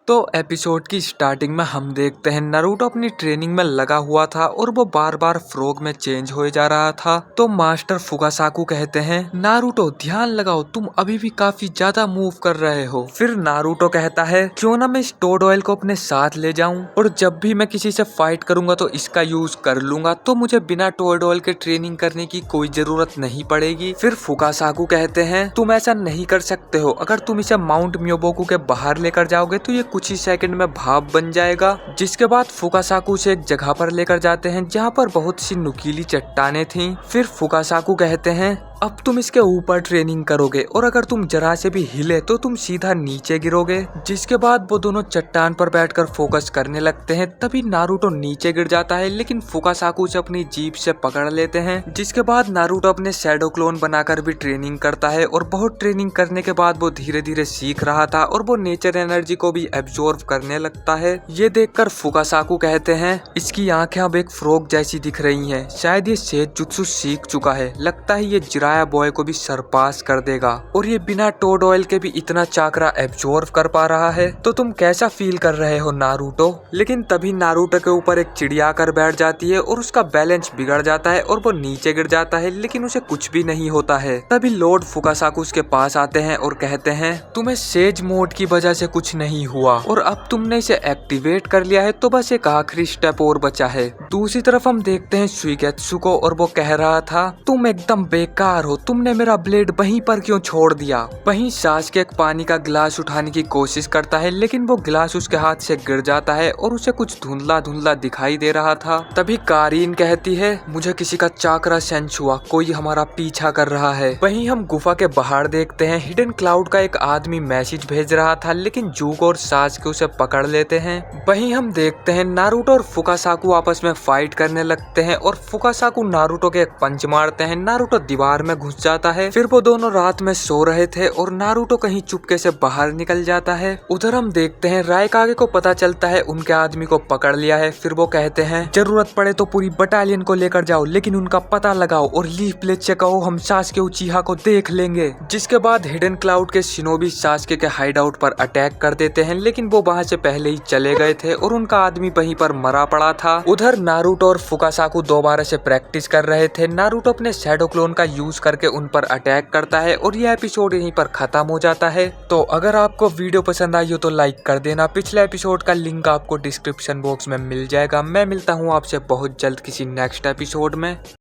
तो एपिसोड की स्टार्टिंग में हम देखते हैं नारुतो अपनी ट्रेनिंग में लगा हुआ था और वो बार बार फ्रॉग में चेंज हो जा रहा था। तो मास्टर फुकासाकु कहते हैं नारुतो ध्यान लगाओ, तुम अभी भी काफी ज्यादा मूव कर रहे हो। फिर नारुतो कहता है क्यों ना मैं इस टोड ऑयल को अपने साथ ले जाऊं और जब भी मैं किसी से फाइट करूंगा तो इसका यूज कर लूंगा, तो मुझे बिना टोड ऑयल के ट्रेनिंग करने की कोई जरूरत नहीं पड़ेगी। फिर फुकासाकु कहते हैं तुम ऐसा नहीं कर सकते हो, अगर तुम इसे माउंट म्योबोकू के बाहर लेकर जाओगे तो ये कुछ ही सेकंड में भाप बन जाएगा। जिसके बाद फुकासाकु से एक जगह पर लेकर जाते हैं जहाँ पर बहुत सी नुकीली चट्टानें थीं। फिर फुकासाकु कहते हैं अब तुम इसके ऊपर ट्रेनिंग करोगे और अगर तुम जरा से भी हिले तो तुम सीधा नीचे गिरोगे। जिसके बाद वो दोनों चट्टान पर बैठकर फोकस करने लगते हैं। तभी नारुतो नीचे गिर जाता है लेकिन फुकासाकु उसे अपनी जीभ से पकड़ लेते हैं। जिसके बाद नारुतो अपने शैडो क्लोन बनाकर भी ट्रेनिंग करता है और बहुत ट्रेनिंग करने के बाद वो धीरे धीरे सीख रहा था और वो नेचर एनर्जी को भी एब्जॉर्ब करने लगता है। ये देखकर फुकासाकु कहते हैं इसकी आंखें अब एक फ्रॉग जैसी दिख रही हैं, शायद ये सेजुत्सु सीख चुका है, लगता है ये जिराया बॉय को भी सरपास कर देगा और ये बिना टोड ऑयल के भी इतना चाकरा एब्जॉर्ब कर पा रहा है। तो तुम कैसा फील कर रहे हो नारुतो? लेकिन तभी नारुतो के ऊपर एक चिड़िया आकर बैठ जाती है और उसका बैलेंस बिगड़ जाता है और वो नीचे गिर जाता है लेकिन उसे कुछ भी नहीं होता है। तभी लॉर्ड फुकासाकु उसके पास आते हैं और कहते हैं तुम्हें सेज मोड की वजह से कुछ नहीं हुआ और अब तुमने इसे एक्टिवेट कर लिया है, तो बस एक आखिरी स्टेप और बचा है। दूसरी तरफ हम देखते हैं सुइगेत्सु को और वो कह रहा था तुम एकदम बेकार हो, तुमने मेरा ब्लेड वहीं पर क्यों छोड़ दिया। वहीं सासुके एक पानी का गिलास उठाने की कोशिश करता है लेकिन वो गिलास उसके हाथ से गिर जाता है और उसे कुछ धुंधला धुंधला दिखाई दे रहा था। तभी कारीन कहती है मुझे किसी का चाकरा सेंस हुआ, कोई हमारा पीछा कर रहा है। वहीं हम गुफा के बाहर देखते हैं हिडन क्लाउड का एक आदमी मैसेज भेज रहा था लेकिन जुगो और सासुके उसे पकड़ लेते हैं। वहीं हम देखते हैं नारुतो और फुकासाकु आपस में फाइट करने लगते हैं और फुकासाकु नारुतो के एक पंच मारते हैं, नारुतो दीवार में घुस जाता है। फिर वो दोनों रात में सो रहे थे और नारुतो कहीं चुपके से बाहर निकल जाता है। उधर हम देखते हैं रायकागे को पता चलता है उनके आदमी को पकड़ लिया है। फिर वो कहते हैं जरूरत पड़े तो पूरी बटालियन को लेकर जाओ लेकिन उनका पता लगाओ और लीफ ब्लेड से कहो हम सासुके उचिहा को देख लेंगे। जिसके बाद हिडन क्लाउड के शिनोबी सासुके के हाइड आउट पर अटैक कर देते हैं लेकिन वो वहां से पहले ही चले गए थे और उनका आदमी वहीं पर मरा पड़ा था। उधर नारुतो और फुकासाकु दोबारा से प्रैक्टिस कर रहे थे। नारुतो अपने शैडो क्लोन का यूज करके उन पर अटैक करता है और यह एपिसोड यहीं पर खत्म हो जाता है। तो अगर आपको वीडियो पसंद आई हो तो लाइक कर देना। पिछले एपिसोड का लिंक आपको डिस्क्रिप्शन बॉक्स में मिल जाएगा। मैं मिलता हूँ आपसे बहुत जल्द किसी नेक्स्ट एपिसोड में।